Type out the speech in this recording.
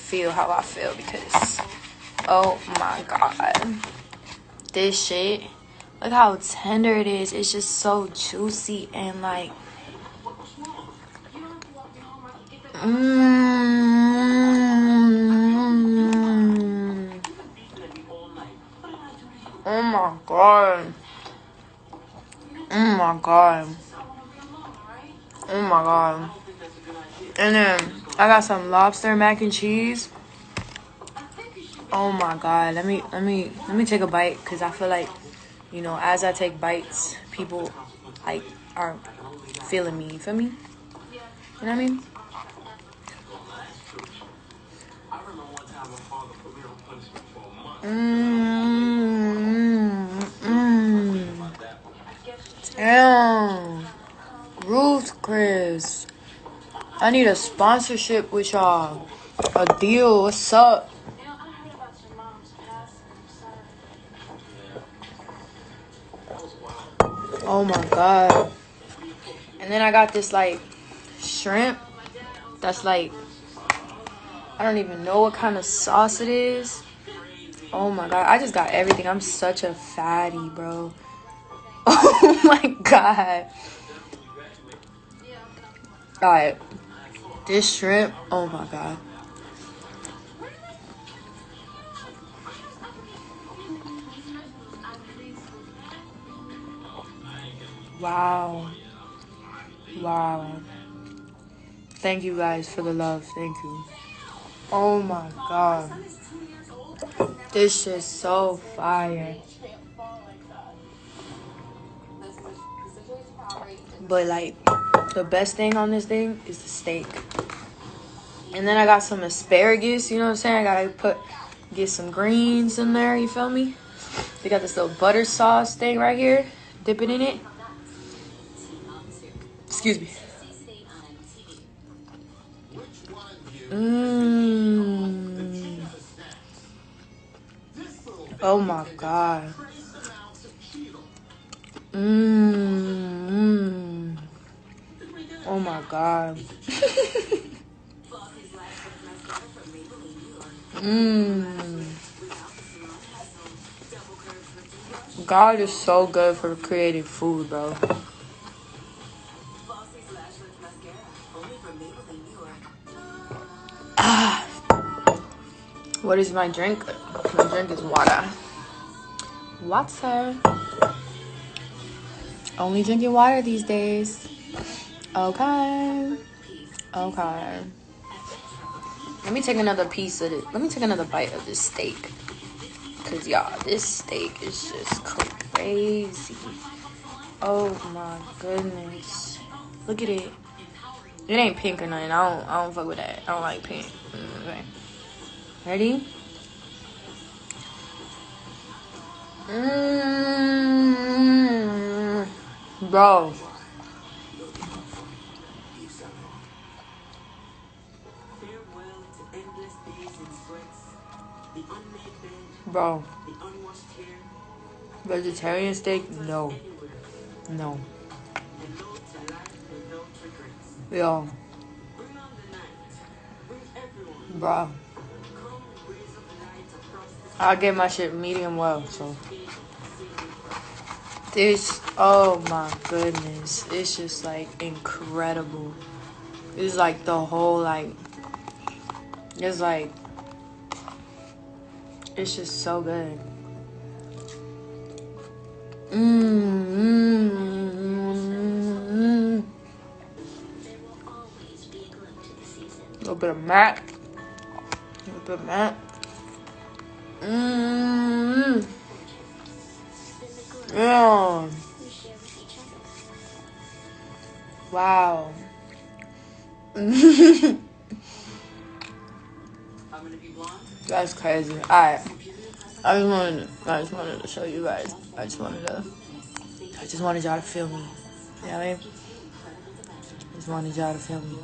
feel how I feel because, oh my god, this shit, look how tender it is. It's just so juicy and like, oh my god. Oh my god. Oh my god. And then I got some lobster mac and cheese. Oh my god. Let me take a bite because I feel like, you know, as I take bites, people like are feeling me. You feel me? You know what I mean? Damn. Ruth Chris. I need a sponsorship with y'all. A deal. What's up? Oh my god. And then I got this like shrimp. That's like, I don't even know what kind of sauce it is. Oh my god. I just got everything. I'm such a fatty, bro. Oh my god. Alright. This shrimp. Oh my god. Wow. Wow. Thank you guys for the love. Thank you. Oh my god. This shit's so fire. But like, the best thing on this thing is the steak. And then I got some asparagus, you know what I'm saying? I gotta get some greens in there, you feel me? They got this little butter sauce thing right here. Dip it in it. Excuse me. Oh my god. Oh my god. God is so good for creating food, bro. What is my drink? My drink is water. Water. Only drinking water these days. Okay. Okay. Let me take another piece of it. Let me take another bite of this steak. Cause y'all, this steak is just crazy. Oh my goodness. Look at it. It ain't pink or nothing. I don't fuck with that. I don't like pink. Okay. Ready? Bro. Bro. Vegetarian steak? No. No. Yo. Bro. I get my shit medium well, so. This, oh my goodness. It's just like incredible. It's like the whole, like, it's like, it's just so good. A little bit of mac. A little bit of mac. Yeah. Wow. That's crazy. Alright. I just wanted to show you guys. I just wanted y'all to feel me. You know what I mean? I just wanted y'all to feel me.